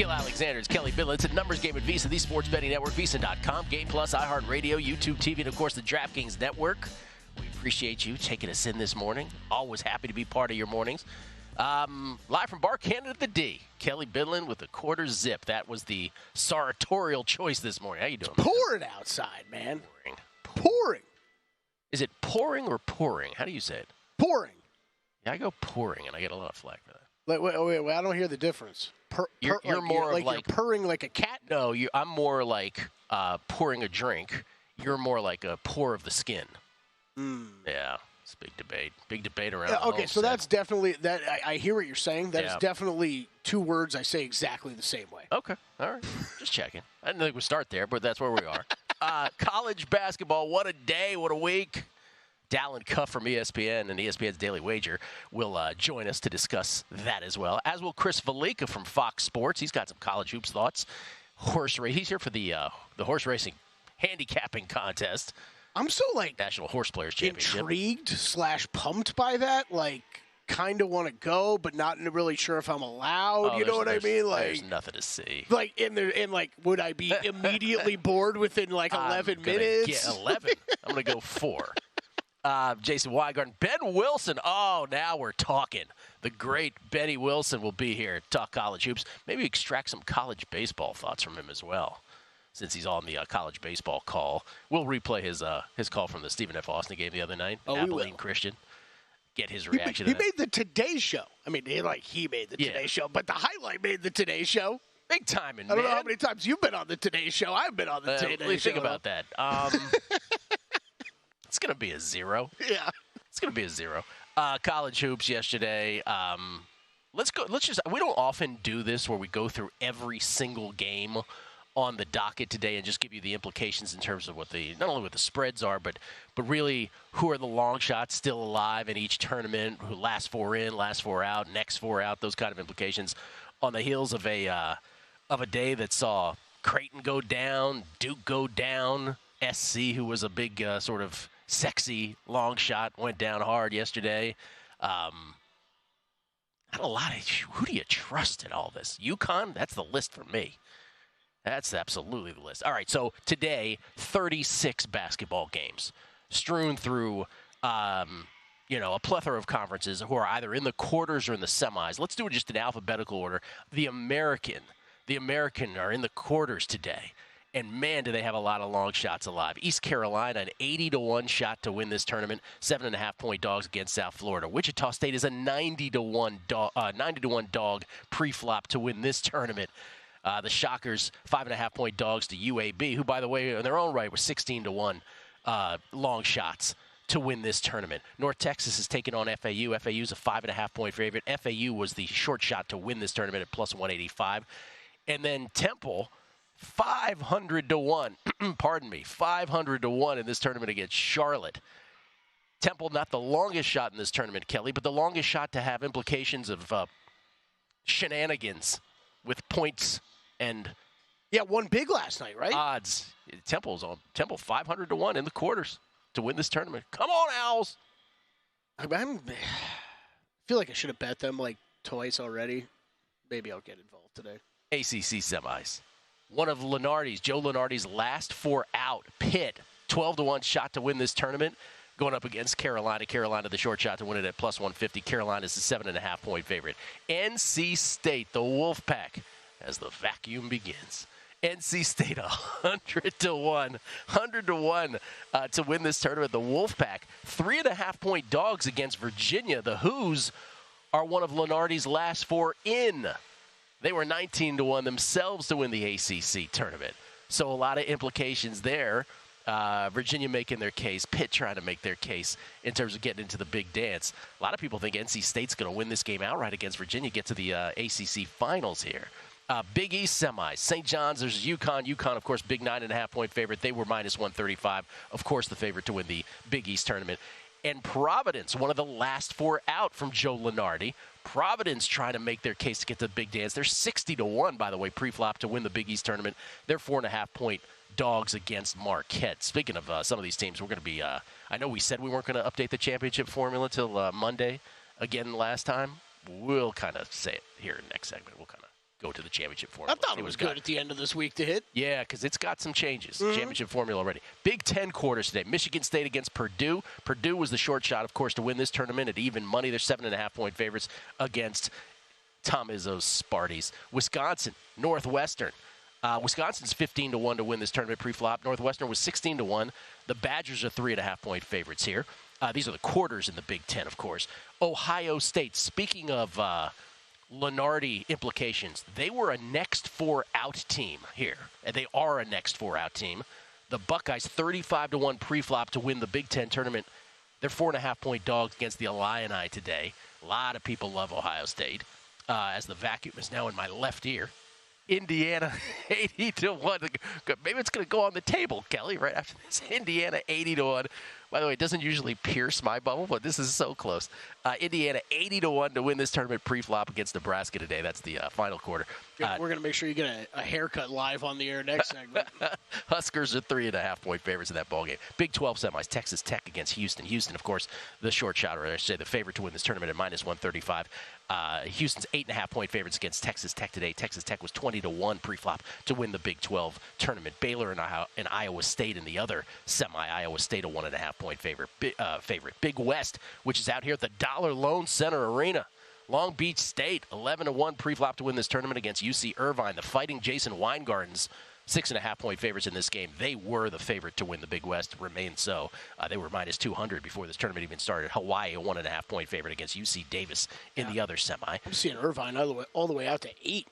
Gil Alexander's Kelly Bidlin. It's a numbers game at Vsin, the sports betting network, Vsin.com, Game Plus, iHeartRadio, YouTube TV, and, of course, the DraftKings Network. We appreciate you taking us in this morning. Always happy to be part of your mornings. Live from Bar Canada at the D, Kelly Bidlin with a quarter zip. That was the sartorial choice this morning. How you doing? It's pouring outside, man. Pouring. Is it pouring or pouring? How do you say it? Pouring. Yeah, I go pouring, and I get a lot of flack for that. Wait, I don't hear the difference. You're more like you're purring like a cat? No, I'm more like pouring a drink. You're more like a pour of the skin. Yeah, it's a big debate. Big debate around. Yeah, okay, so that's definitely that. I hear what you're saying. That is Yeah. definitely two words I say exactly the same way. Okay, all right. Just checking. I didn't think we'd start there, but that's where we are. College basketball, what a day, what a week. Dallin Cuff from ESPN and ESPN's Daily Wager will join us to discuss that as well, as will Chris Felica from Fox Sports. He's got some college hoops thoughts. He's here for the horse racing handicapping contest. I'm so National Horse Players Championship. Intrigued / pumped by that. Kind of want to go, but not really sure if I'm allowed. You know what I mean? There's nothing to see. Would I be immediately bored within 11 minutes? Get 11. I'm going to go 4. Jason Weingarten, Ben Wilson. Oh, now we're talking. The great Benny Wilson will be here to talk college hoops. Maybe extract some college baseball thoughts from him as well, since he's on the college baseball call. We'll replay his call from the Stephen F. Austin game the other night. Abilene Christian. Get his reaction. He made the Today Show. I mean, he made the Today Show, but the highlight made the Today Show. Big time, man. I don't know how many times you've been on the Today Show. I've been on the Today Show. Think about that. It's going to be a 0. Yeah. It's going to be a 0. College hoops yesterday. Let's go. We don't often do this where we go through every single game on the docket today and just give you the implications in terms of not only what the spreads are, but really who are the long shots still alive in each tournament, who last 4 in, last 4 out, next 4 out, those kind of implications on the heels of a day that saw Creighton go down, Duke go down, SC, who was a big sort of sexy long shot, went down hard yesterday. Not a lot of who do you trust in all this? UConn, that's the list for me. That's absolutely the list. All right, so today, 36 basketball games strewn through, a plethora of conferences who are either in the quarters or in the semis. Let's do it just in alphabetical order. The American are in the quarters today. And, man, do they have a lot of long shots alive. East Carolina, an 80-1 shot to win this tournament, 7.5-point dogs against South Florida. Wichita State is a 90-1 dog pre-flop to win this tournament. The Shockers, 5.5-point dogs to UAB, who, by the way, in their own right, were 16-1 long shots to win this tournament. North Texas is taking on FAU. FAU's a 5.5-point favorite. FAU was the short shot to win this tournament at plus 185. And then Temple, 500-1. Pardon me, 500-1 in this tournament against Charlotte. Temple, not the longest shot in this tournament, Kelly, but the longest shot to have implications of shenanigans with points and won big last night, right? Odds. Temple 500-1 in the quarters to win this tournament. Come on, Owls. I feel like I should have bet them twice already. Maybe I'll get involved today. ACC semis. One of Joe Lunardi's last 4 out. Pitt, 12-1 shot to win this tournament, going up against Carolina. Carolina, the short shot to win it at plus 150. Carolina is the 7.5-point favorite. NC State, the Wolfpack, as the vacuum begins. NC State, 100-1 to win this tournament. The Wolfpack, 3.5-point dogs against Virginia. The Hoos are one of Lunardi's last 4 in. They were 19-1 themselves to win the ACC tournament. So a lot of implications there. Virginia making their case, Pitt trying to make their case in terms of getting into the big dance. A lot of people think NC State's going to win this game outright against Virginia, get to the ACC finals here. Big East semis, St. John's versus UConn. UConn, of course, big 9.5-point favorite. They were minus 135. Of course, the favorite to win the Big East tournament. And Providence, one of the last 4 out from Joe Lunardi. Providence trying to make their case to get to the big dance. They're 60-1, by the way, pre-flop to win the Big East tournament. They're 4.5-point dogs against Marquette. Speaking of some of these teams, we're going to be I know we said we weren't going to update the championship formula till Monday again last time. We'll kind of say it here in the next segment. We'll kind of go to the championship formula. I thought it was good at the end of this week to hit. Yeah, because it's got some changes. Championship formula already. Big Ten quarters today. Michigan State against Purdue. Purdue was the short shot, of course, to win this tournament at even money. They're 7.5-point favorites against Tom Izzo's Sparties. Wisconsin, Northwestern. Wisconsin's 15-1 to win this tournament pre-flop. Northwestern was 16-1. The Badgers are 3.5-point favorites here. These are the quarters in the Big Ten, of course. Ohio State. Speaking of Lunardi implications, they were a next four out team here, and they are a next four out team. The Buckeyes 35-1 pre-flop to win the Big Ten tournament. They're 4.5-point dogs against the Illini today. A lot of people love Ohio State, as the vacuum is now in my left ear. Indiana 80-1. Maybe it's going to go on the table, Kelly, right after this. Indiana 80-1. By the way, it doesn't usually pierce my bubble, but this is so close. Indiana 80-1 to win this tournament pre-flop against Nebraska today. That's the final quarter. We're going to make sure you get a haircut live on the air next segment. Huskers are 3.5-point favorites in that ballgame. Big 12 semis. Texas Tech against Houston. Houston, of course, the short shot, or I should say the favorite to win this tournament at -135. Houston's 8.5-point favorites against Texas Tech today. Texas Tech was 20-1 pre-flop to win the Big 12 tournament. Baylor and Iowa State in the other semi. Iowa State a 1.5-point favorite. Big West, which is out here at the Dollar Loan Center Arena. Long Beach State 11-1 pre-flop to win this tournament against UC Irvine. The Fighting Jason Weingartens 6.5-point favorites in this game. They were the favorite to win the Big West, remain so. They were -200 before this tournament even started. Hawaii, a 1.5-point favorite against UC Davis in the other semi. I'm seeing Irvine all the way out to 8.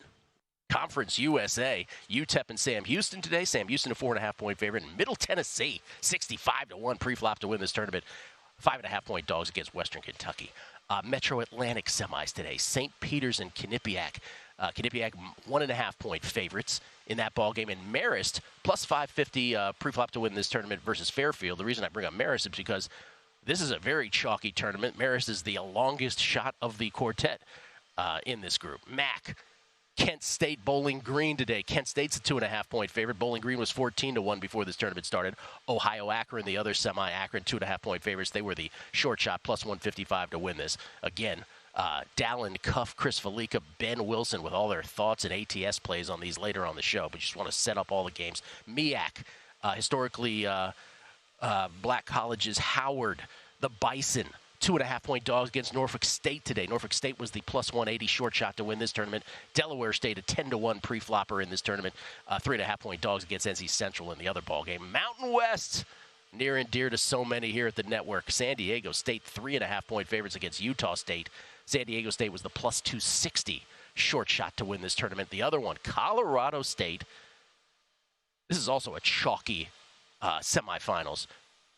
Conference USA, UTEP and Sam Houston today. Sam Houston, a 4.5-point favorite. And Middle Tennessee, 65-1 pre-flop to win this tournament. 5.5-point dogs against Western Kentucky. Metro Atlantic semis today. St. Peter's and Quinnipiac. Quinnipiac 1.5-point favorites in that ballgame. And Marist plus 550 pre-flop to win this tournament versus Fairfield. The reason I bring up Marist is because this is a very chalky tournament. Marist is the longest shot of the quartet in this group. MAC. Kent State Bowling Green today. Kent State's a 2.5-point favorite. Bowling Green was 14-1 before this tournament started. Ohio Akron, the other semi. Akron 2.5-point favorites. They were the short shot plus 155 to win this. Again, Dallin, Cuff, Chris Felica, Ben Wilson with all their thoughts and ATS plays on these later on the show. But just want to set up all the games. MEAC, historically black colleges. Howard, the Bison. 2.5-point dogs against Norfolk State today. Norfolk State was the plus 180 short shot to win this tournament. Delaware State, a 10-1 pre-flopper in this tournament. 3.5-point dogs against NC Central in the other ballgame. Mountain West, near and dear to so many here at the network. San Diego State, 3.5-point favorites against Utah State. San Diego State was the plus 260 short shot to win this tournament. The other one, Colorado State. This is also a chalky semifinals.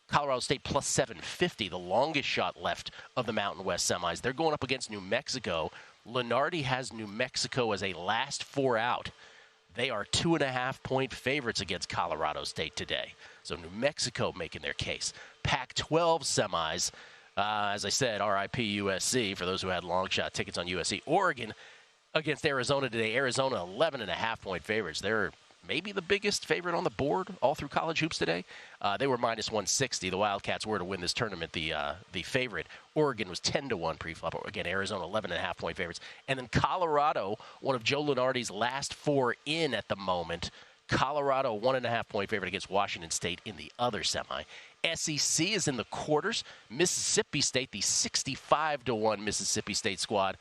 Colorado State plus 750, the longest shot left of the Mountain West semis. They're going up against New Mexico. Lunardi has New Mexico as a last four out. They are 2.5-point favorites against Colorado State today. So New Mexico making their case. Pac-12 semis, as I said, RIP USC, for those who had long shot tickets on USC. Oregon against Arizona today. Arizona 11.5-point favorites. They're maybe the biggest favorite on the board all through college hoops today. They were -160. The Wildcats were to win this tournament the favorite. Oregon was 10-1 pre-flop. Again, Arizona 11.5-point favorites. And then Colorado, one of Joe Lunardi's last four in at the moment. Colorado 1.5-point favorite against Washington State in the other semi. SEC is in the quarters. Mississippi State, the 65-1 Mississippi State squad,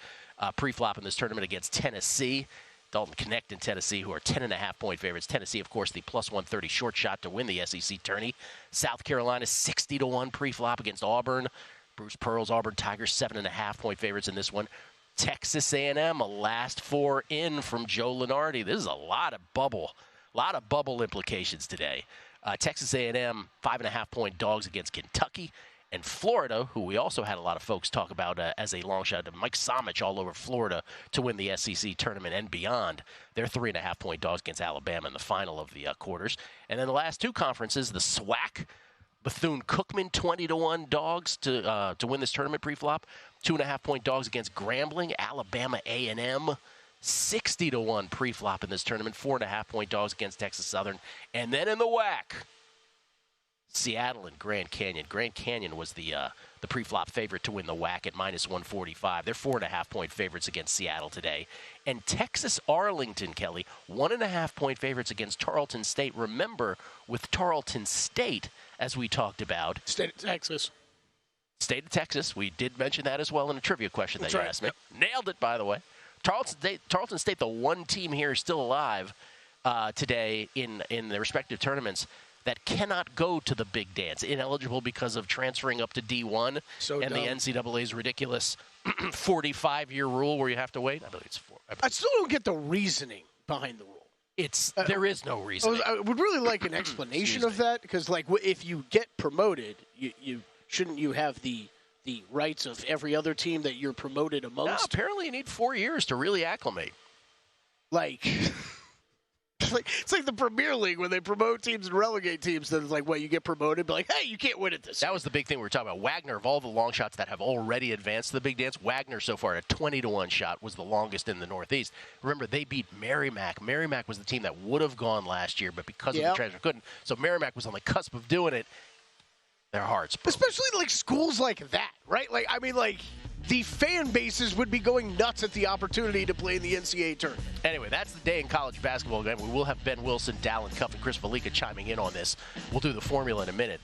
pre-flop in this tournament against Tennessee. Dalton Connect in Tennessee, who are 10.5-point favorites. Tennessee, of course, the plus 130 short shot to win the SEC tourney. South Carolina, 60-1 pre-flop against Auburn. Bruce Pearl's Auburn Tigers, 7.5-point favorites in this one. Texas A&M, a last four in from Joe Lunardi. This is a lot of bubble implications today. Texas A&M, 5.5-point dogs against Kentucky. And Florida, who we also had a lot of folks talk about as a long shot, Mike Somich all over Florida to win the SEC tournament and beyond. They're 3.5-point dogs against Alabama in the final of the quarters. And then the last two conferences, the SWAC, Bethune-Cookman 20-1 dogs to win this tournament pre-flop. 2.5-point dogs against Grambling. Alabama A&M 60-1 pre-flop in this tournament. 4.5-point dogs against Texas Southern. And then in the WAC, Seattle and Grand Canyon. Grand Canyon was the pre-flop favorite to win the WAC at -145. They're 4.5-point favorites against Seattle today. And Texas Arlington, Kelly, 1.5-point favorites against Tarleton State. Remember, with Tarleton State, as we talked about. State of Texas. State of Texas. We did mention that as well in a trivia question that you asked me. Yep. Nailed it, by the way. Tarleton State, the one team here still alive today in their respective tournaments that cannot go to the big dance, ineligible because of transferring up to D1 and the NCAA's ridiculous 45-year rule where you have to wait. I believe it's 4. I still don't get the reasoning behind the rule. There is no reason. I would really like an explanation of that, because like if you get promoted, you shouldn't you have the rights of every other team that you're promoted amongst? No, apparently you need 4 years to really acclimate. Like. It's like the Premier League when they promote teams and relegate teams. That it's like, you get promoted, but like, hey, you can't win at this. That was the big thing we were talking about. Wagner, of all the long shots that have already advanced to the big dance, Wagner so far at a 20-1 shot was the longest in the Northeast. Remember, they beat Merrimack. Merrimack was the team that would have gone last year, but because of the transfer couldn't. So Merrimack was on the cusp of doing it. Their hearts broke. Especially like schools like that, right? Like, I mean, like, the fan bases would be going nuts at the opportunity to play in the NCAA tournament. Anyway, that's the day in college basketball game. We will have Ben Wilson, Dallin Cuff, and Chris Felica chiming in on this. We'll do the formula in a minute.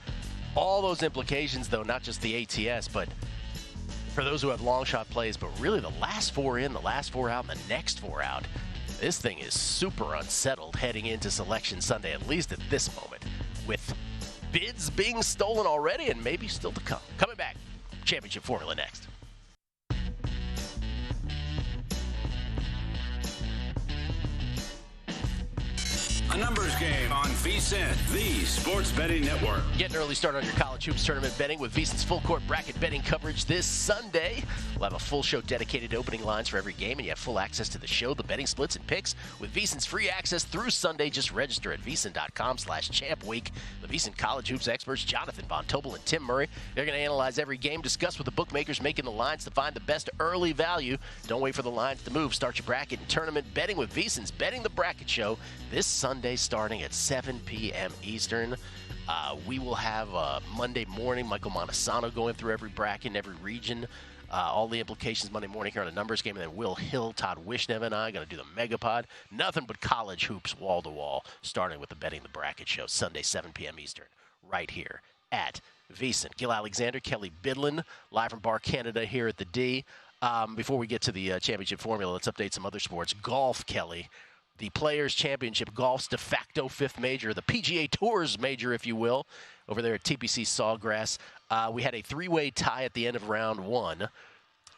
All those implications, though, not just the ATS, but for those who have long shot plays, but really the last 4 in, the last 4 out, and the next 4 out. This thing is super unsettled heading into Selection Sunday, at least at this moment, with bids being stolen already and maybe still to come. Coming back, championship formula next. A numbers game on Vsin, the sports betting network. Get an early start on your college hoops tournament betting with Vsin's full court bracket betting coverage this Sunday. We'll have a full show dedicated to opening lines for every game, and you have full access to the show, the betting splits, and picks with Vsin's free access through Sunday. Just register at vsin.com/champweek. The Vsin college hoops experts, Jonathan Von Tobel and Tim Murray, they're going to analyze every game, discuss with the bookmakers making the lines to find the best early value. Don't wait for the lines to move. Start your bracket and tournament betting with Vsin's Betting the Bracket Show this Sunday starting at 7 p.m. Eastern. We will have Monday morning Michael Montesano going through every bracket in every region. All the implications Monday morning here on a numbers game. And then Will Hill, Todd Wishnev, and I are going to do the Megapod. Nothing but college hoops wall to wall, starting with the Betting the Bracket Show Sunday, 7 p.m. Eastern, right here at Vsin. Gil Alexander, Kelly Bidlin, live from Bar Canada here at the D. Before we get to the championship formula, let's update some other sports. Golf, Kelly. The Players' Championship, golf's de facto fifth major, the PGA Tour's major, if you will, over there at TPC Sawgrass. We had a three-way tie at the end of round one.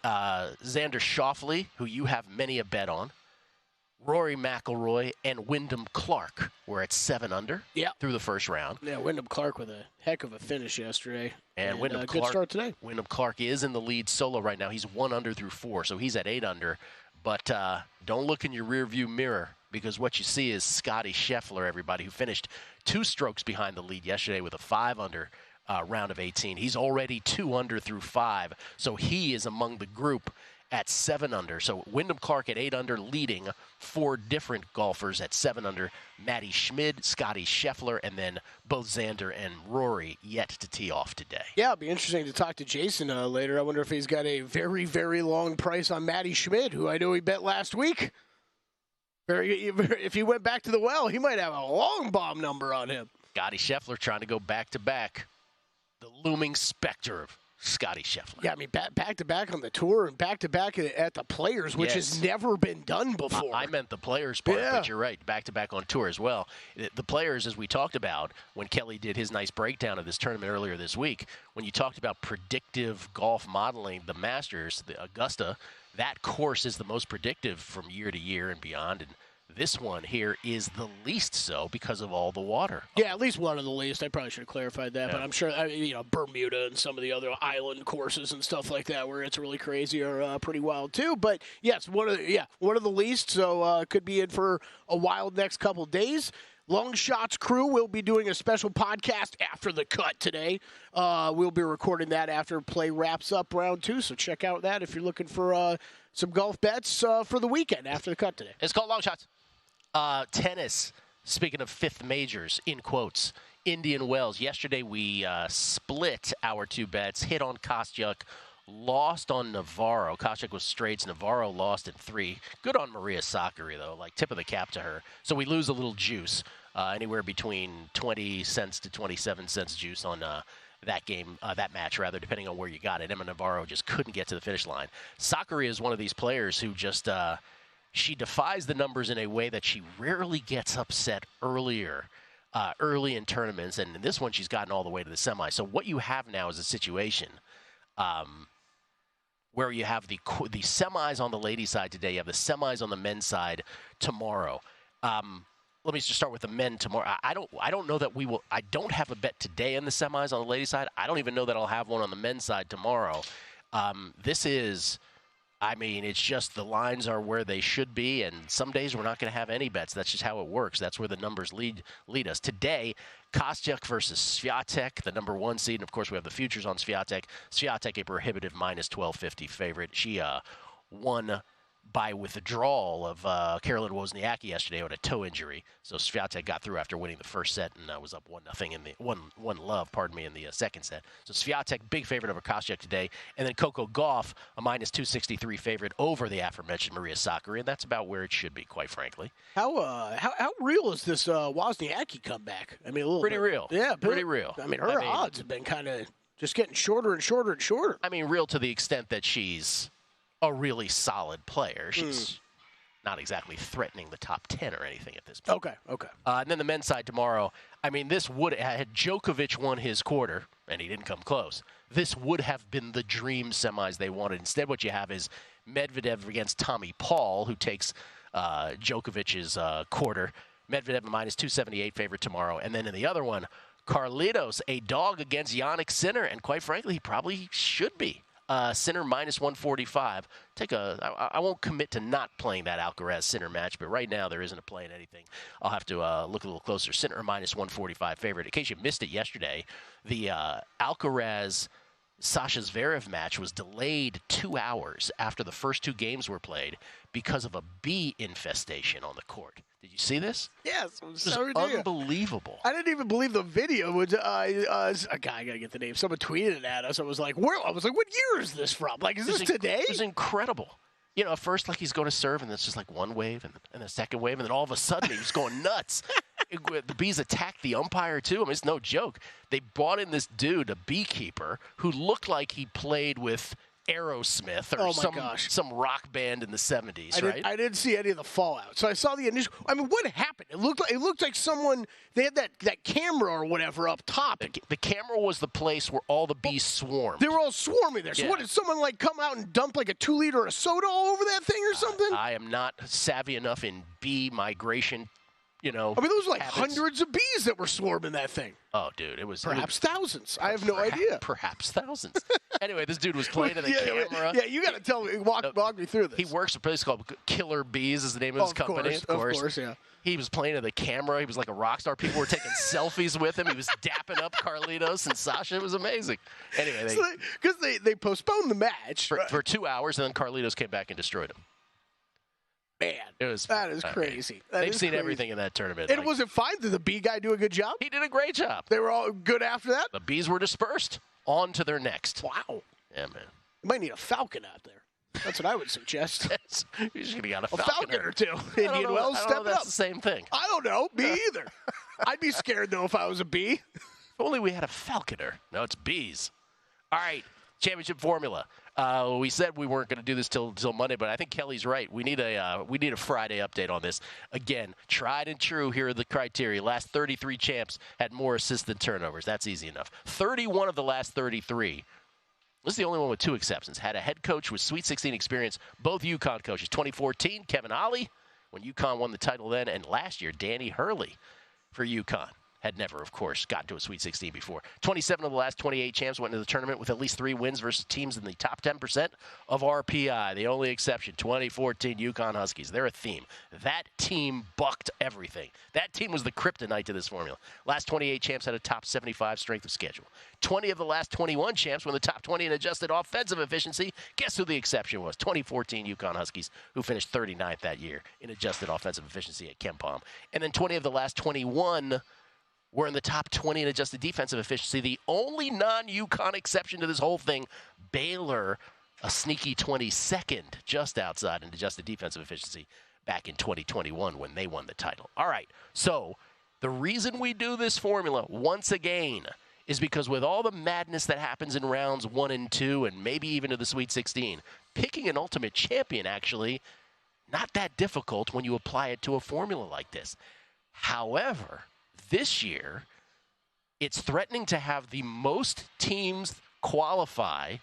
Xander Schauffele, who you have many a bet on, Rory McIlroy, and Wyndham Clark were at 7 under through the first round. Yeah, Wyndham Clark with a heck of a finish yesterday. And Wyndham Clark, good start today. Wyndham Clark is in the lead solo right now. He's 1 under through 4, so he's at 8 under. But don't look in your rearview mirror, because what you see is Scotty Scheffler, everybody, who finished 2 strokes behind the lead yesterday with a 5 under round of 18. He's already 2 under through 5, so he is among the group at 7 under. So Wyndham Clark at 8 under, leading 4 different golfers at 7 under. Matty Schmid, Scotty Scheffler, and then both Xander and Rory yet to tee off today. Yeah, it'll be interesting to talk to Jason later. I wonder if he's got a very, very long price on Matty Schmid, who I know he bet last week. If he went back to the well, he might have a long bomb number on him. Scotty Scheffler trying to go back-to-back. The looming specter of Scotty Scheffler. Yeah, I mean, back-to-back on the tour and back-to-back at the Players, which has never been done before. I meant the Players part, but you're right. Back-to-back on tour as well. The Players, as we talked about when Kelly did his nice breakdown of this tournament earlier this week, when you talked about predictive golf modeling, the Masters, the Augusta, that course is the most predictive from year to year and beyond. And this one here is the least so because of all the water. Yeah, at least one of the least. I probably should have clarified that, but I'm sure Bermuda and some of the other island courses and stuff like that, where it's really crazy, are pretty wild too. But yes, one of the least. So could be in for a wild next couple days. Long Shots crew will be doing a special podcast after the cut today. We'll be recording that after play wraps up round 2, so check out that if you're looking for some golf bets for the weekend after the cut today. It's called Long Shots. Tennis, speaking of fifth majors, in quotes, Indian Wells. Yesterday we split our 2 bets, hit on Kostyuk, lost on Navarro. Kostyuk was straights, Navarro lost in 3. Good on Maria Sakkari, though, like tip of the cap to her. So we lose a little juice, anywhere between 20 cents to 27 cents juice on that game, that match, rather, depending on where you got it. Emma Navarro just couldn't get to the finish line. Sakkari is one of these players who just, she defies the numbers in a way that she rarely gets upset early in tournaments, and in this one she's gotten all the way to the semi. So what you have now is a situation where you have the semis on the ladies' side today, you have the semis on the men's side tomorrow. Let me just start with the men tomorrow. I don't know that we will. I don't have a bet today in the semis on the ladies' side. I don't even know that I'll have one on the men's side tomorrow. This is, I mean, it's just the lines are where they should be, and some days we're not going to have any bets. That's just how it works. That's where the numbers lead us. Today, Kostyuk versus Swiatek, the number 1 seed, and of course we have the futures on Swiatek. Swiatek, a prohibitive minus 1250 favorite. She won by withdrawal of Carolyn Wozniacki yesterday with a toe injury. So Swiatek got through after winning the first set and was up 1-0 in the 1-love, in the second set. So Swiatek, big favorite over Kostyuk today, and then Coco Gauff, a minus 263 favorite over the aforementioned Maria Sakkari, and that's about where it should be, quite frankly. How real is this Wozniacki comeback? I mean, a little pretty bit. real. Yeah, pretty real. I mean, her odds have been kind of just getting shorter and shorter and shorter. I mean, real to the extent that she's a really solid player. She's not exactly threatening the top 10 or anything at this point. Okay. And then the men's side tomorrow, I mean, this would had Djokovic won his quarter, and he didn't come close, this would have been the dream semis they wanted. Instead, what you have is Medvedev against Tommy Paul, who takes Djokovic's quarter. Medvedev a minus 278 favorite tomorrow. And then in the other one, Carlitos, a dog against Jannik Sinner, and quite frankly, he probably should be. Sinner minus 145. I won't commit to not playing that Alcaraz-Sinner match, but right now there isn't a play in anything. I'll have to look a little closer. Sinner minus 145 favorite. In case you missed it yesterday, the Alcaraz-Sasha Zverev match was delayed 2 hours after the first 2 games were played because of a bee infestation on the court. Did you see this? Yes, it was unbelievable. I didn't even believe the video. Was I gotta get the name. Someone tweeted it at us. I was like, "Where?" I was like, "What year is this from? Like, is this today?" It was incredible. You know, at first, like he's going to serve, and it's just like one wave, and a second wave, and then all of a sudden he was going nuts. The bees attacked the umpire too. I mean, it's no joke. They brought in this dude, a beekeeper, who looked like he played with Aerosmith or some rock band in the 70s, right? I didn't see any of the fallout. So I saw the initial. I mean, what happened? It looked like someone, they had that camera or whatever up top. The camera was the place where all the bees swarmed. They were all swarming there. So what, did someone like come out and dump like a 2 liter of soda all over that thing or something? I am not savvy enough in bee migration. You know, I mean, there was like hundreds of bees that were swarming that thing. Oh, dude, it was perhaps thousands. I have no idea. Perhaps thousands. Anyway, this dude was playing to the camera. Yeah, you got to tell me, walk me through this. He works at a place called Killer Bees, is the name of his company. Of course, yeah. He was playing to the camera. He was like a rock star. People were taking selfies with him. He was dapping up Carlitos and Sasha. It was amazing. Anyway, because they postponed the match for 2 hours, and then Carlitos came back and destroyed him. Man, that is crazy. They've seen everything in that tournament. And was it fine? Did the bee guy do a good job? He did a great job. They were all good after that? The bees were dispersed. On to their next. Wow. Yeah, man. You might need a falcon out there. That's what I would suggest. You should have got a falcon or two. Indian Wells, step up. That's the same thing. I don't know. Me either. I'd be scared, though, if I was a bee. If only we had a falconer. No, it's bees. All right. Championship formula. We said we weren't going to do this till Monday, but I think Kelly's right. We need a Friday update on this. Again, tried and true. Here are the criteria. Last 33 champs had more assists than turnovers. That's easy enough. 31 of the last 33. This is the only one with 2 exceptions. Had a head coach with Sweet 16 experience. Both UConn coaches. 2014, Kevin Ollie, when UConn won the title then, and last year, Danny Hurley for UConn. Had never, of course, gotten to a Sweet 16 before. 27 of the last 28 champs went into the tournament with at least 3 wins versus teams in the top 10% of RPI. The only exception, 2014 UConn Huskies. They're a theme. That team bucked everything. That team was the kryptonite to this formula. Last 28 champs had a top 75 strength of schedule. 20 of the last 21 champs were in the top 20 in adjusted offensive efficiency. Guess who the exception was? 2014 UConn Huskies, who finished 39th that year in adjusted offensive efficiency at KenPom. And then 20 of the last 21 were in the top 20 in adjusted defensive efficiency. The only non-UConn exception to this whole thing, Baylor, a sneaky 22nd, just outside in adjusted defensive efficiency back in 2021 when they won the title. All right, so the reason we do this formula once again is because with all the madness that happens in rounds 1 and 2 and maybe even to the Sweet 16, picking an ultimate champion actually not that difficult when you apply it to a formula like this. However, this year, it's threatening to have the most teams qualify,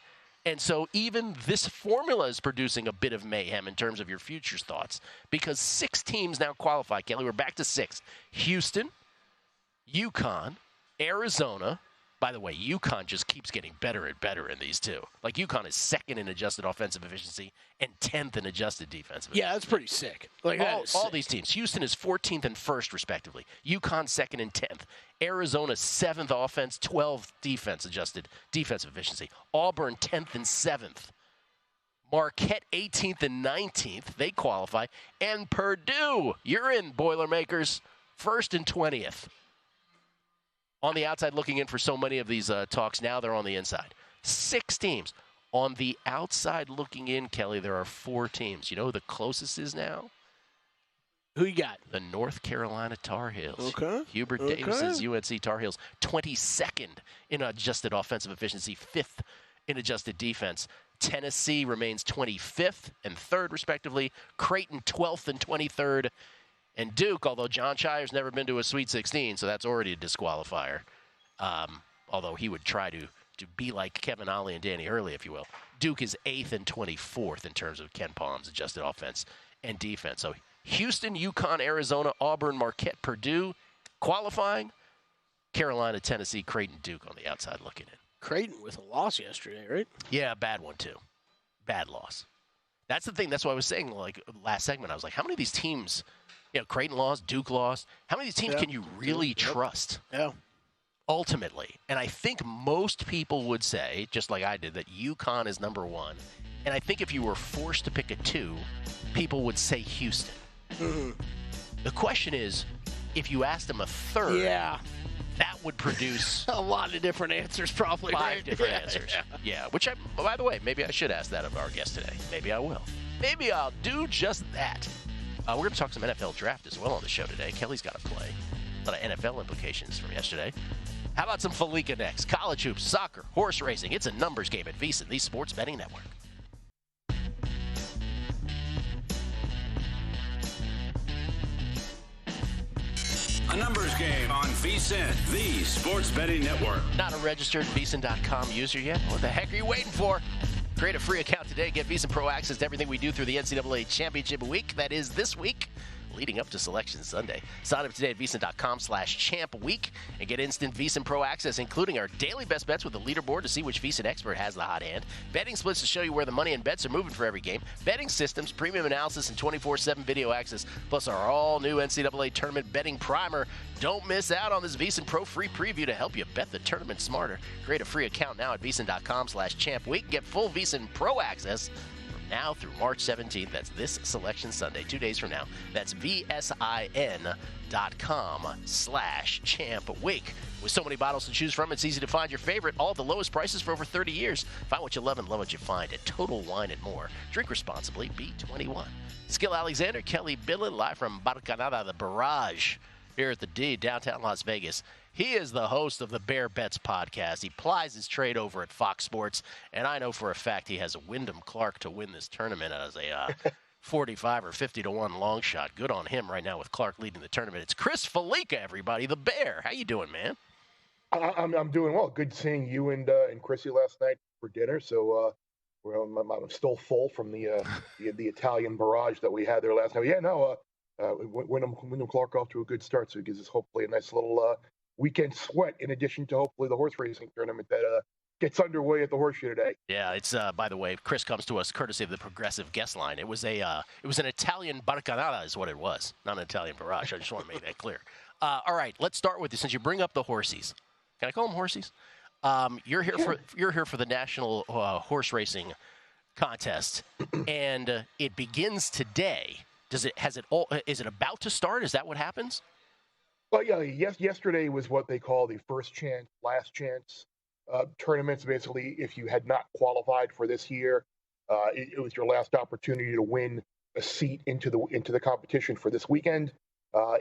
and so even this formula is producing a bit of mayhem in terms of your futures thoughts because 6 teams now qualify. Kelly, we're back to 6. Houston, UConn, Arizona. By the way, UConn just keeps getting better and better in these two. Like, UConn is 2nd in adjusted offensive efficiency and 10th in adjusted defensive efficiency. Yeah, that's pretty sick. Like all these teams. Houston is 14th and 1st, respectively. UConn 2nd and 10th. Arizona 7th offense, 12th defense adjusted defensive efficiency. Auburn 10th and 7th. Marquette 18th and 19th. They qualify. And Purdue, you're in, Boilermakers, 1st and 20th. On the outside looking in for so many of these talks, now they're on the inside. 6 teams. On the outside looking in, Kelly, there are 4 teams. You know who the closest is now? Who you got? The North Carolina Tar Heels. Okay. Hubert Davis's UNC Tar Heels, 22nd in adjusted offensive efficiency, 5th in adjusted defense. Tennessee remains 25th and 3rd, respectively. Creighton, 12th and 23rd. And Duke, although John Shire's never been to a Sweet 16, so that's already a disqualifier, although he would try to be like Kevin Ollie and Danny Hurley, if you will. Duke is 8th and 24th in terms of Ken Palm's adjusted offense and defense. So Houston, UConn, Arizona, Auburn, Marquette, Purdue qualifying. Carolina, Tennessee, Creighton, Duke on the outside looking in. Creighton with a loss yesterday, right? Yeah, bad one too. Bad loss. That's the thing. That's what I was saying like last segment. I was like, how many of these teams... You know, Creighton lost, Duke lost. How many of these teams can you really trust? Yeah. Ultimately. And I think most people would say, just like I did, that UConn is number 1. And I think if you were forced to pick a 2, people would say Houston. Mm-hmm. The question is, if you asked them a 3rd, that would produce a lot of different answers, probably. 5 different answers. Yeah, which, by the way, maybe I should ask that of our guest today. Maybe I will. Maybe I'll do just that. We're going to talk some NFL draft as well on the show today. Kelly's got to play. A lot of NFL implications from yesterday. How about some Felica next? College hoops, soccer, horse racing. It's a numbers game at Vsin, the Sports Betting Network. A numbers game on Vsin, the Sports Betting Network. Not a registered Vsin.com user yet? What the heck are you waiting for? Create a free account today. Get Vsin Pro access to everything we do through the NCAA Championship Week. That is this week, leading up to Selection Sunday. Sign up today at Vsin.com/champweek and get instant Vsin Pro access, including our daily best bets with the leaderboard to see which Vsin expert has the hot hand, betting splits to show you where the money and bets are moving for every game, betting systems, premium analysis, and 24/7 video access, plus our all-new NCAA Tournament betting primer. Don't miss out on this Vsin Pro free preview to help you bet the tournament smarter. Create a free account now at Vsin.com/champweek. Get full Vsin Pro access now through March 17th. That's this Selection Sunday, 2 days from now. That's VSIN.com/champweek. With so many bottles to choose from, it's easy to find your favorite, all at the lowest prices for over 30 years. Find what you love and love what you find at Total Wine and More. Drink responsibly, be 21. Skill Alexander, Kelly Billin, live from Barcanada, the Barrage, here at the D, downtown Las Vegas. He is the host of the Bear Bets podcast. He plies his trade over at Fox Sports, and I know for a fact he has Wyndham Clark to win this tournament as a 45 or 50 to 1 long shot. Good on him right now with Clark leading the tournament. It's Chris Felica, everybody, the Bear. How you doing, man? I'm doing well. Good seeing you and Chrissy last night for dinner. So I'm still full from the Italian barrage that we had there last night. Yeah, no. Wyndham Clark off to a good start, so it gives us hopefully a nice little weekend sweat in addition to hopefully the horse racing tournament that gets underway at the Horseshoe today. Yeah, it's by the way, Chris comes to us courtesy of the Progressive guest line. It was an Italian barcanada is what it was, not an Italian barrage. I just want to make that clear. All right, let's start with this. Since you bring up the horsies, can I call them horsies? You're here for the National Horse Racing Contest, and it begins today. Is it about to start? Is that what happens? Well, yeah, yesterday was what they call the first chance, last chance tournaments. Basically, if you had not qualified for this year, it was your last opportunity to win a seat into the competition for this weekend.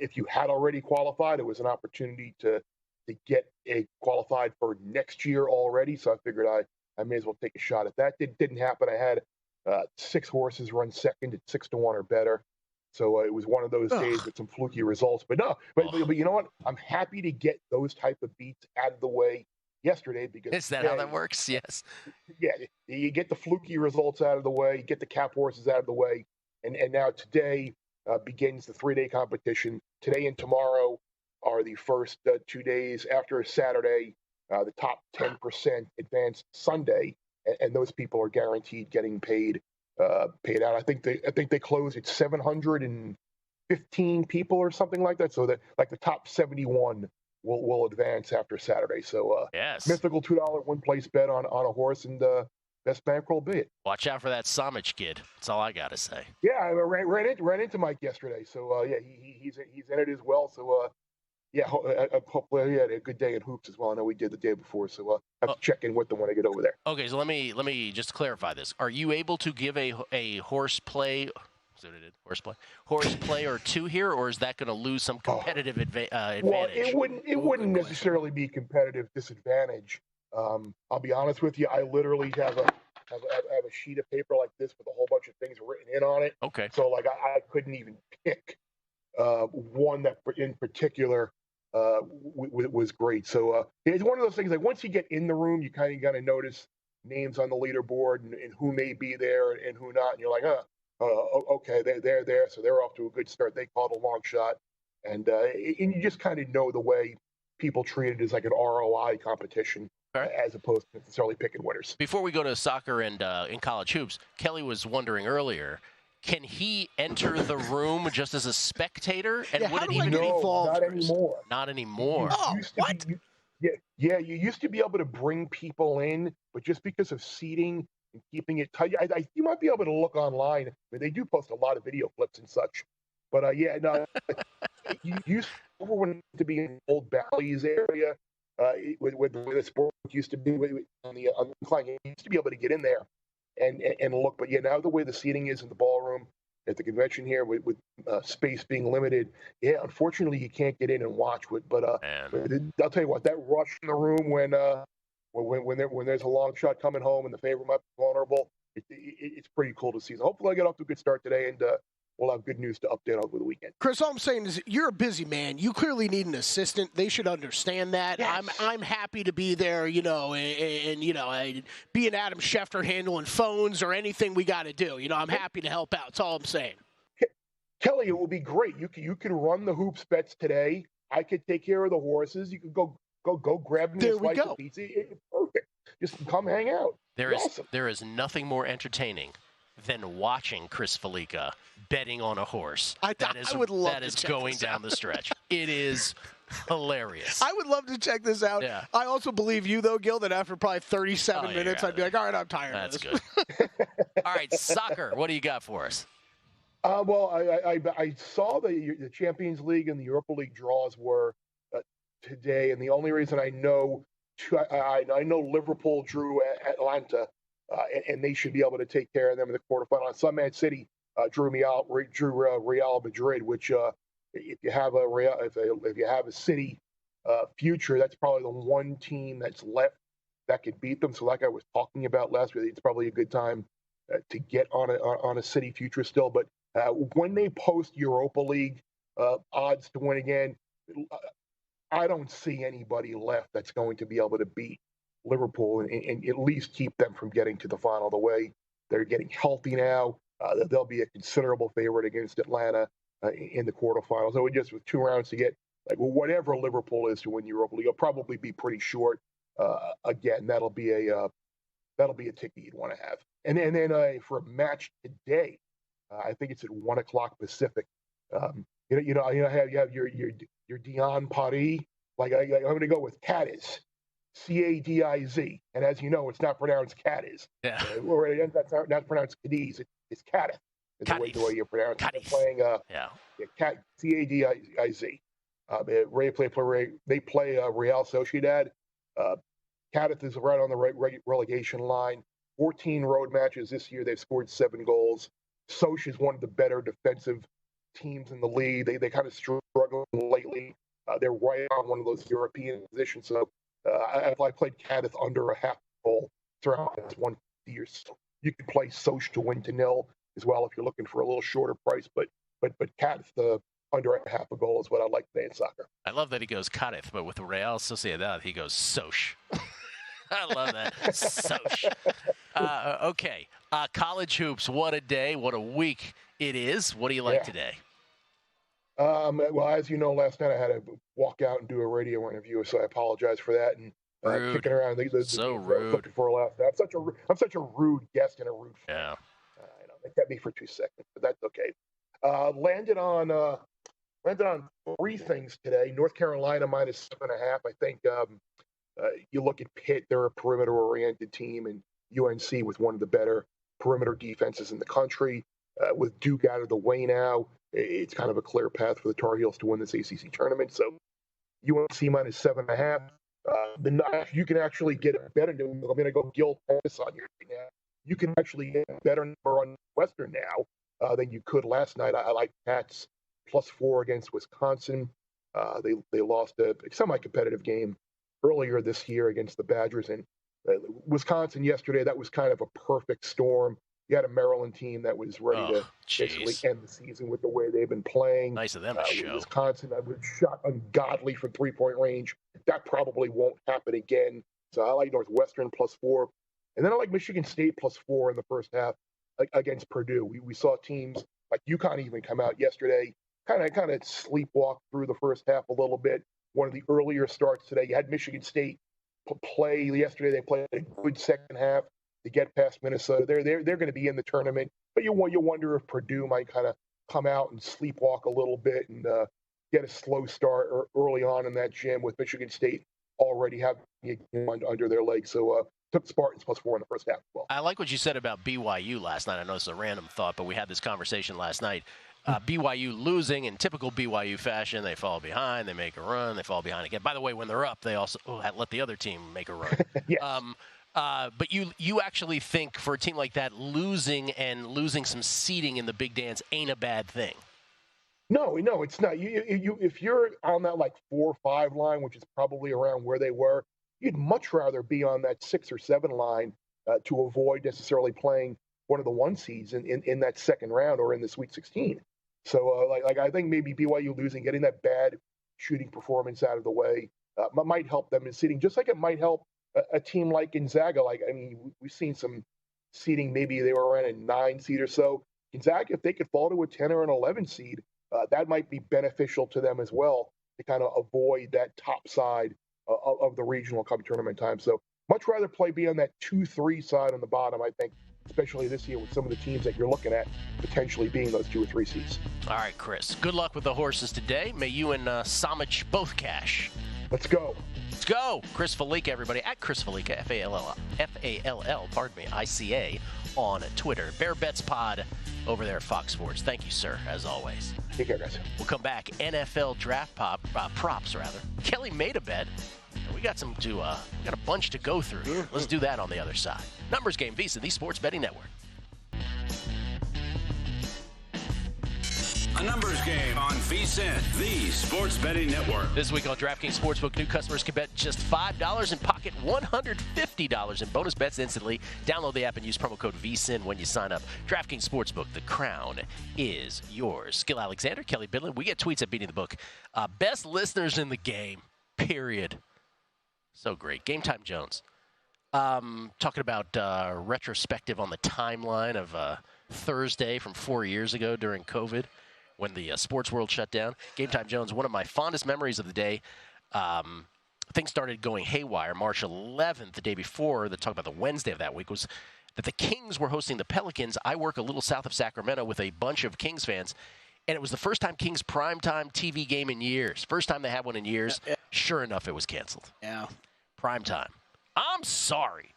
If you had already qualified, it was an opportunity to get a qualified for next year already. So I figured I may as well take a shot at that. It didn't happen. I had 6 horses run second at 6-1 or better. So it was one of those days with some fluky results. But no, but you know what? I'm happy to get those type of beats out of the way yesterday because Is that how that works? Yes. Yeah, you get the fluky results out of the way, you get the cap horses out of the way, and now today begins the 3-day competition. Today and tomorrow are the first 2 days. After Saturday, the top 10% advance Sunday, and those people are guaranteed getting paid out. I think they close at 715 people or something like that. So that like the top 71 will advance after Saturday. So yes, mythical $2 one place bet on a horse and best bankroll bid. Watch out for that Samich kid. That's all I gotta say. Yeah, I ran into Mike yesterday. So yeah, he's in it as well. So yeah, hopefully he had a good day in hoops as well. I know we did the day before, so I have to check in with them when I get over there. Okay, so let me just clarify this. Are you able to give a horse play? Is that what it is? Horse play or two here, or is that going to lose some competitive advantage? Well, it wouldn't necessarily be competitive disadvantage. I'll be honest with you. I literally have a sheet of paper like this with a whole bunch of things written in on it. Okay. So like I couldn't even pick one that in particular was great. So it's one of those things like once you get in the room, you kind of got to notice names on the leaderboard and who may be there and who not. And you're like, okay, they're there. So they're off to a good start. They called a long shot. And you just kind of know the way people treat it as like an ROI competition as opposed to necessarily picking winners. Before we go to soccer and in college hoops, Kelly was wondering earlier, can he enter the room just as a spectator? And yeah, would how it do I even get be involved? Not anymore. Not anymore. Oh, what? Yeah, you used to be able to bring people in, but just because of seating and keeping it tight, you might be able to look online. I mean, they do post a lot of video clips and such. But yeah, no, you used to be in old Bally's area where the sport used to be on the incline. You used to be able to get in there and look. But yeah, now the way the seating is in the ballroom at the convention here with space being limited, yeah, unfortunately you can't get in and watch it. But I'll tell you what, that rush in the room when there's a long shot coming home and the favorite might be vulnerable, it's pretty cool to see. So hopefully I get off to a good start today and we'll have good news to update over the weekend. Chris, all I'm saying is you're a busy man. You clearly need an assistant. They should understand that. Yes. I'm happy to be there, you know, and you know, being Adam Schefter handling phones or anything we got to do. You know, I'm happy to help out. That's all I'm saying. Kelly, it will be great. You can run the hoops bets today. I could take care of the horses. You could go grab me a slice of pizza. It's perfect. Just come hang out. There is nothing more entertaining than watching Chris Felica betting on a horse. I would love that to is check going this down out. the stretch. It is hilarious. I would love to check this out. Yeah. I also believe you, though, Gil, that after probably 37 minutes, I'd be like, all right, I'm tired That's of this. good. All right, soccer. What do you got for us? Well, I saw the Champions League and the Europa League draws were today, and the only reason I know Liverpool drew Atlanta, and they should be able to take care of them in the quarterfinal. Some Man City drew Real Madrid, which if you have a City future, that's probably the one team that's left that could beat them. So, like I was talking about last week, it's probably a good time to get on a City future still. But when they post Europa League odds to win again, I don't see anybody left that's going to be able to beat Liverpool and at least keep them from getting to the final. The way they're getting healthy now, they'll be a considerable favorite against Atlanta in the quarterfinals. So just with 2 rounds to get whatever Liverpool is to win Europa League, it'll probably be pretty short. Again, that'll be a ticket you'd want to have. And then for a match today, I think it's at 1:00 Pacific. You have your Dion Paris. I'm going to go with Cadiz, Cadiz, and as you know, it's not pronounced Cadiz. Yeah. Or that's not pronounced Cadiz. It's Cadiz. The way you pronounce it. Playing Cadiz. They play Real Sociedad. Cadiz is right on the relegation line. 14 road matches this year. They've scored 7 goals. Soch is one of the better defensive teams in the league. They kind of struggle lately. They're right on one of those European positions. So I played Cadiz under a half goal throughout this 1 year. So you can play Soch to win to 0 as well if you're looking for a little shorter price. But Cadiz under a half a goal is what I like today in soccer. I love that he goes Cadiz, but with Real Sociedad, he goes Soch. I love that. Soch. Okay. College hoops, what a day, what a week it is. What do you like today? Well, as you know, last night I had to walk out and do a radio interview, so I apologize for that. And kicking around, so rude. For last night. I'm such a rude guest and a rude fan. Yeah. They kept me for 2 seconds, but that's okay. Landed on 3 things today. North Carolina minus 7.5. I think you look at Pitt; they're a perimeter-oriented team, and UNC with one of the better perimeter defenses in the country. With Duke out of the way now, it's kind of a clear path for the Tar Heels to win this ACC tournament. So UNC minus 7.5. You can actually get a better number. I'm going to go Gil Thomas on you right now. You can actually get a better number on Western now than you could last night. I like Pats +4 against Wisconsin. They lost a semi-competitive game earlier this year against the Badgers. And Wisconsin yesterday, that was kind of a perfect storm. You had a Maryland team that was ready to basically end the season with the way they've been playing. Nice of them to show. Wisconsin was shot ungodly from 3-point range. That probably won't happen again. So I like Northwestern +4. And then I like Michigan State +4 in the first half against Purdue. We saw teams like UConn even come out yesterday, kind of sleepwalk through the first half a little bit. One of the earlier starts today, you had Michigan State play yesterday. They played a good second half to get past Minnesota. They're going to be in the tournament, but you wonder if Purdue might kind of come out and sleepwalk a little bit and get a slow start early on in that gym with Michigan State already having a game under their legs. So took Spartans +4 in the first half as well. I like what you said about BYU last night. I know it's a random thought, but we had this conversation last night. BYU losing in typical BYU fashion. They fall behind, they make a run, they fall behind again. By the way, when they're up, they also let the other team make a run. Yes. But you actually think for a team like that, losing some seeding in the big dance ain't a bad thing. No, it's not. You if you're on that 4 or 5 line, which is probably around where they were, you'd much rather be on that 6 or 7 line to avoid necessarily playing one of the 1 seeds in that second round or in the Sweet 16. So I think maybe BYU losing, getting that bad shooting performance out of the way might help them in seeding, just like it might help a team like Gonzaga. We've seen some seeding, maybe they were around a 9 seed or so. Gonzaga, if they could fall to a 10 or an 11 seed, that might be beneficial to them as well to kind of avoid that top side of the regional cup tournament time. So much rather be on that 2-3 side on the bottom, I think, especially this year with some of the teams that you're looking at potentially being those 2 or 3 seeds. All right, Chris. Good luck with the horses today. May you and Samich both cash. Let's go. Let's go. Chris Felica, everybody. At Chris Felica, F-A-L-L, ICA on Twitter. Bear Bets Pod over there at Fox Sports. Thank you, sir, as always. Take care, guys. We'll come back. NFL draft props, rather. Kelly made a bet. We got got a bunch to go through here. Let's do that on the other side. Numbers Game, Vsin, the Sports Betting Network. A numbers game on Vsin, the Sports Betting Network. This week on DraftKings Sportsbook, new customers can bet just $5 and pocket $150 in bonus bets instantly. Download the app and use promo code VSIN when you sign up. DraftKings Sportsbook, the crown is yours. Skill Alexander, Kelly Bidlin. We get tweets at Beating the Book. Best listeners in the game, period. So great. Game Time Jones. Talking about retrospective on the timeline of Thursday from 4 years ago during COVID when the sports world shut down. Game Time Jones, one of my fondest memories of the day. Things started going haywire. March 11th, the day before, the talk about the Wednesday of that week, was that the Kings were hosting the Pelicans. I work a little south of Sacramento with a bunch of Kings fans, and it was the first time Kings primetime TV game in years. First time they had one in years. Sure enough, it was canceled. Yeah. Primetime. I'm sorry.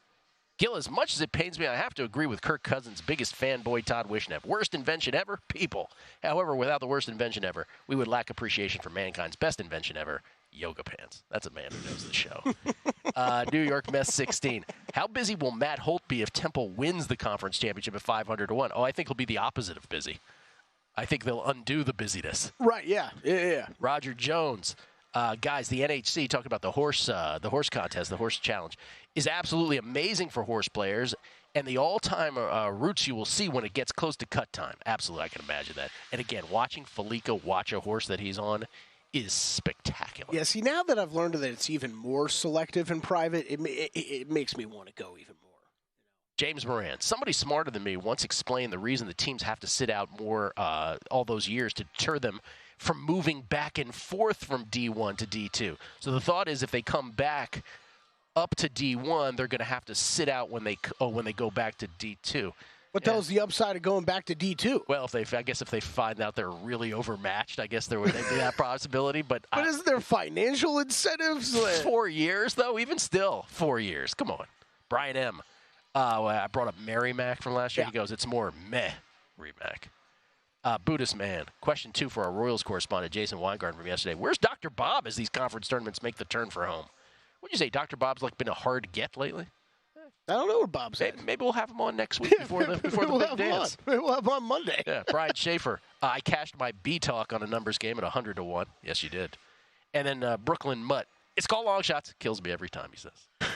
Gil, as much as it pains me, I have to agree with Kirk Cousins' biggest fanboy, Todd Wishnev. Worst invention ever? People. However, without the worst invention ever, we would lack appreciation for mankind's best invention ever, yoga pants. That's a man who knows the show. New York Mets 16. How busy will Matt Holt be if Temple wins the conference championship at 500-1? Oh, I think he'll be the opposite of busy. I think they'll undo the busyness. Right, yeah. Roger Jones. Guys, the NHC, talking about the horse contest, the horse challenge, is absolutely amazing for horse players, and the all-time routes you will see when it gets close to cut time. Absolutely, I can imagine that. And again, watching Felica watch a horse that he's on is spectacular. Yeah, see, now that I've learned that it's even more selective and private, it makes me want to go even more. James Moran, somebody smarter than me once explained the reason the teams have to sit out more all those years to deter them from moving back and forth from D1 to D2. So the thought is if they come back up to D1, they're going to have to sit out when they go back to D2. What the hell's the upside of going back to D2? Well, I guess if they find out they're really overmatched, I guess there would be that possibility. But isn't there financial incentives? 4 years, though, even still, 4 years. Come on. Brian M. I brought up Mary Mac from last year. Yeah. He goes, it's more meh, Remac. Buddhist Man. Question 2 for our Royals correspondent, Jason Weingarten, from yesterday. Where's Dr. Bob as these conference tournaments make the turn for home? What'd you say, Dr. Bob's been a hard get lately? I don't know where Bob's at. Maybe we'll have him on next week before the big dance. Maybe we'll have him on Monday. Yeah, Brian Schaefer. I cashed my B-Talk on a numbers game at 100-1. Yes, you did. And then Brooklyn Mutt. It's called long shots. Kills me every time, he says.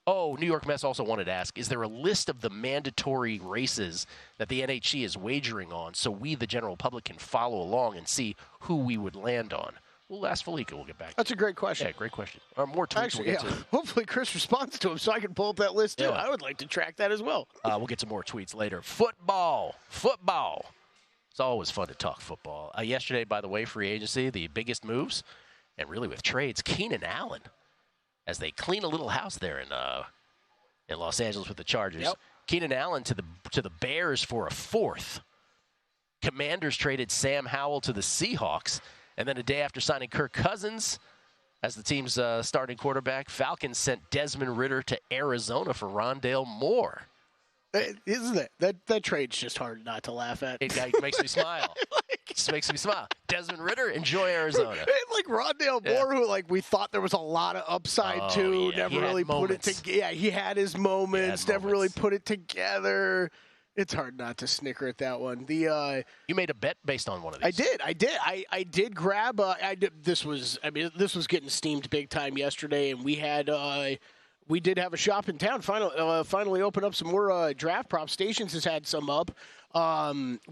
Oh, New York Mets also wanted to ask, is there a list of the mandatory races that the NHC is wagering on so we, the general public, can follow along and see who we would land on? We'll ask Felica. We'll get back to That's a great question. Yeah, great question. More tweets. Actually, we'll get to. Hopefully Chris responds to him so I can pull up that list, too. Yeah. I would like to track that as well. We'll get some more tweets later. Football. It's always fun to talk football. Yesterday, by the way, free agency, the biggest moves, and really with trades, Keenan Allen, as they clean a little house there in Los Angeles with the Chargers. Yep. Keenan Allen to the Bears for a 4th. Commanders traded Sam Howell to the Seahawks. And then a day after signing Kirk Cousins as the team's starting quarterback, Falcons sent Desmond Ridder to Arizona for Rondale Moore. Isn't it? That trade's just hard not to laugh at. It makes me smile. It makes me smile. Desmond Ridder, enjoy Arizona. Like Rondale Moore, who we thought there was a lot of upside to, yeah. never really put it together. Yeah, he had his moments, never really put it together. It's hard not to snicker at that one. You made a bet based on one of these. I did. I did grab. This was getting steamed big time yesterday, and we did have a shop in town. Finally opened up some more draft prop stations. Has had some up.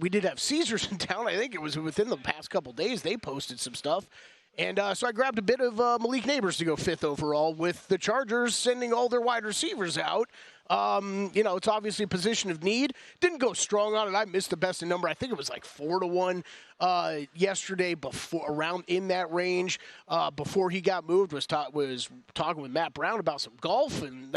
We did have Caesars in town. I think it was within the past couple days. They posted some stuff. And so I grabbed a bit of Malik Neighbors to go 5th overall with the Chargers sending all their wide receivers out. It's obviously a position of need. Didn't go strong on it. I missed the best in number. I think it was 4-1 yesterday, around in that range. Before he got moved, was talking with Matt Brown about some golf, and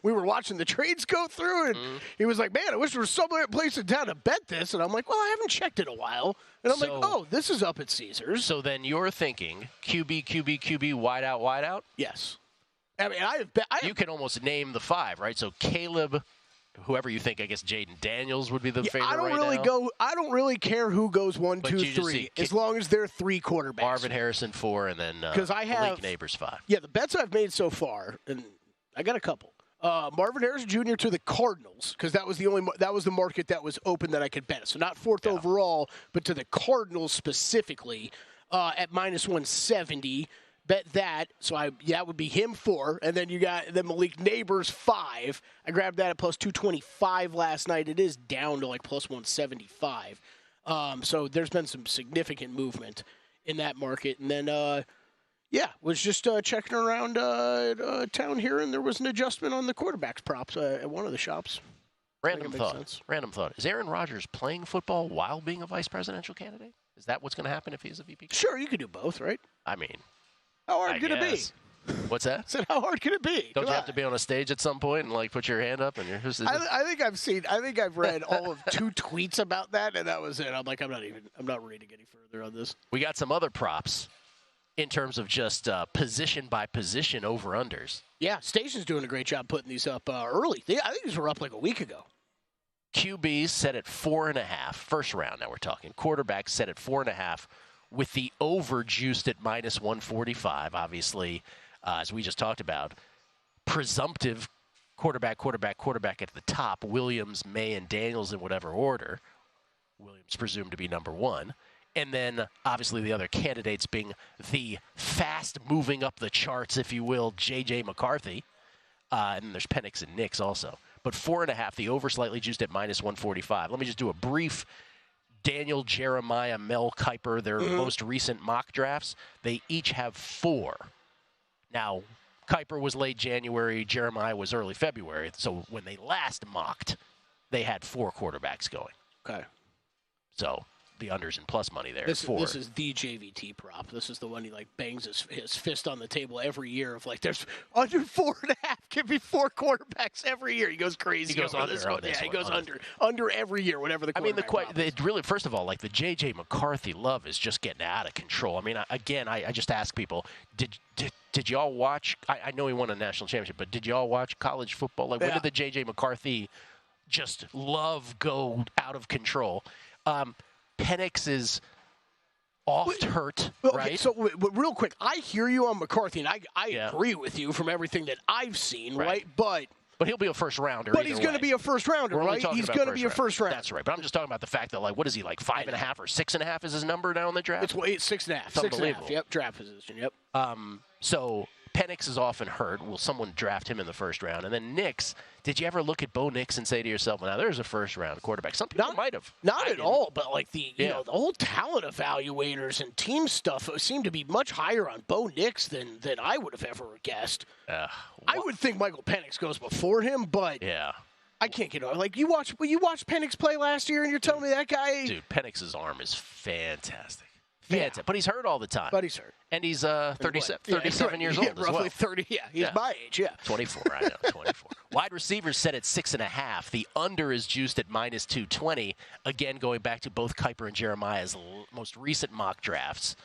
we were watching the trades go through, and he was like, "Man, I wish there was some other place in town to bet this." And I'm like, "Well, I haven't checked in a while." And I'm like, "Oh, this is up at Caesars." So then you're thinking QB, wide out? Yes. I mean, you can almost name the 5, right? So Caleb, whoever you think, I guess Jaden Daniels would be the favorite I don't really care who goes 1, 2, 3, as long as they're 3 quarterbacks. Marvin Harrison 4, and then Malik Neighbors 5. Yeah, the bets I've made so far, and I got a couple. Marvin Harrison Jr. to the Cardinals, because that was the market that was open that I could bet. So not 4th overall, but to the Cardinals specifically at -170. Bet that, so that would be him 4, and then you got Malik Neighbors 5. I grabbed that at +225 last night. It is down to +175. So there's been some significant movement in that market, and then was just checking around town here, and there was an adjustment on the quarterbacks props at one of the shops. Random thought. Is Aaron Rodgers playing football while being a vice presidential candidate? Is that what's going to happen if he's a VP? Sure, you could do both, right? I mean, how hard could it be? What's that? I said, how hard could it be? Don't you have to be on a stage at some point and put your hand up and you're just? I think I've read all of 2 tweets about that, and that was it. I'm like, I'm not reading any further on this. We got some other props in terms of just position by position over-unders. Yeah, Station's doing a great job putting these up early. I think these were up like a week ago. QBs set at 4.5. First round, now we're talking. Quarterbacks set at 4.5 with the over juiced at minus 145. Obviously, as we just talked about, presumptive quarterback at the top. Williams, May, and Daniels in whatever order. Williams presumed to be number one. And then, obviously, the other candidates being the fast-moving up the charts, if you will, J.J. McCarthy. And then there's Penix and Nix also. But 4.5, the over slightly juiced at minus 145. Let me just do a brief Daniel, Jeremiah, Mel Kiper, their most recent mock drafts. They each have 4. Now, Kiper was late January, Jeremiah was early February. So when they last mocked, they had 4 quarterbacks going. Okay. So the unders and plus money there. This is the JVT prop. This is the one he bangs his fist on the table every year of there's under 4.5. Give me 4 quarterbacks every year. He goes crazy. He goes under this one. He goes under every year. Whatever the. Really, first of all, the J.J. McCarthy love is just getting out of control. I mean, I just ask people, did y'all watch? I know he won a national championship, but did y'all watch college football? When did the J.J. McCarthy just love go out of control? Penix is oft hurt, right? Okay, so real quick, I hear you on McCarthy, and I agree with you from everything that I've seen, right? But he'll be a first rounder. But he's going to be a first rounder, right? He's going to be a first rounder. That's right. But I'm just talking about the fact that, what is he, 5.5 or 6.5 is his number now in the draft? It's 6.5. 6.5. Yep, draft position. Yep. So Penix is often hurt. Will someone draft him in the first round? And then Nix, did you ever look at Bo Nix and say to yourself, now there's a first-round quarterback? Some people might have. Not at all, but the whole talent evaluators and team stuff seem to be much higher on Bo Nix than I would have ever guessed. I would think Michael Penix goes before him, but I can't get over. You watched Penix play last year, and you're telling me that guy. Dude, Penix's arm is fantastic. Fantastic. But he's hurt all the time. But he's hurt. And he's 37 years old as well. Roughly 30, he's my age, 24, I know, 24. Wide receivers set at 6.5. The under is juiced at minus 220. Again, going back to both Kiper and Jeremiah's most recent mock drafts.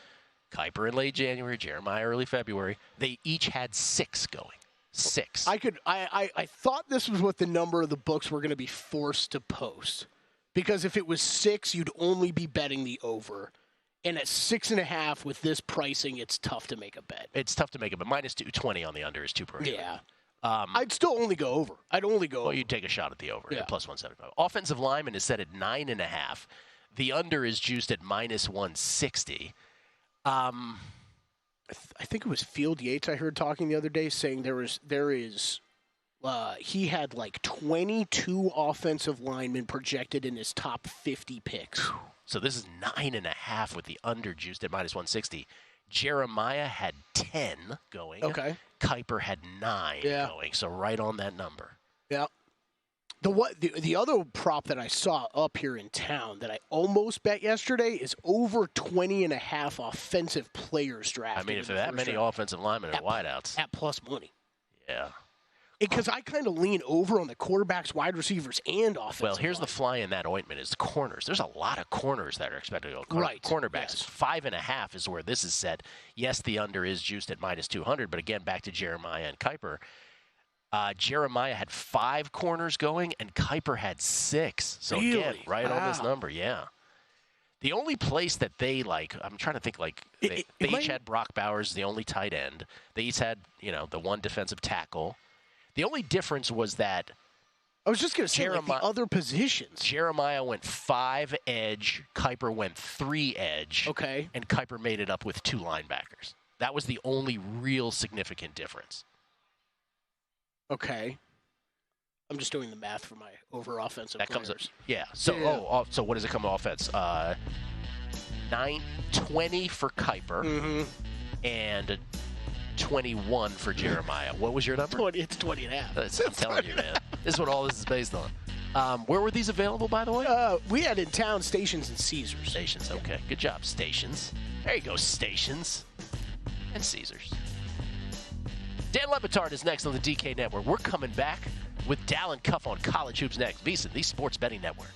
Kiper in late January, Jeremiah early February. They each had 6 going. 6. I thought this was what the number of the books were going to be forced to post. Because if it was 6, you'd only be betting the over. And at 6.5 with this pricing, it's tough to make a bet. It's tough to make a bet. Minus 220 on the under is too prohibitive. Yeah. I'd still only go over. Well, you'd take a shot at the over at plus 175. Offensive lineman is set at 9.5. The under is juiced at minus 160. I think it was Field Yates I heard talking the other day saying he had 22 offensive linemen projected in his top 50 picks. So this is 9.5 with the under juiced at minus 160. Jeremiah had 10 going. Okay. Kiper had 9 going. So right on that number. Yeah. The other prop that I saw up here in town that I almost bet yesterday is over 20.5 offensive players drafted. I mean, if there are that many offensive linemen and wideouts. At plus money. Yeah. Because I kind of lean over on the quarterbacks, wide receivers, and offensive. Well, here's the fly in that ointment is the corners. There's a lot of corners that are expected to go. Right. Cornerbacks. Yes. 5.5 is where this is set. Yes, the under is juiced at minus 200, but again, back to Jeremiah and Kiper. Jeremiah had 5 corners going, and Kiper had 6. So again, right on this number, The only place that they I'm trying to think they each had Brock Bowers, the only tight end. They each had the one defensive tackle. The only difference was that I was just going to say the other positions. Jeremiah went 5 edge, Kiper went 3 edge. Okay. And Kiper made it up with 2 linebackers. That was the only real significant difference. Okay. I'm just doing the math for my over offensive players. Comes up. Yeah. So so what does it come to offense? 920 for Kiper and 21 for Jeremiah. What was your number? 20. It's 20.5. I'm telling you, man. This is what all this is based on. Where were these available, by the way? We had in town Stations and Caesars. Stations, okay. Good job, Stations. There you go, Stations and Caesars. Dan Le Batard is next on the DK Network. We're coming back with Dallin Cuff on College Hoops next. Vsin, the Sports Betting Network.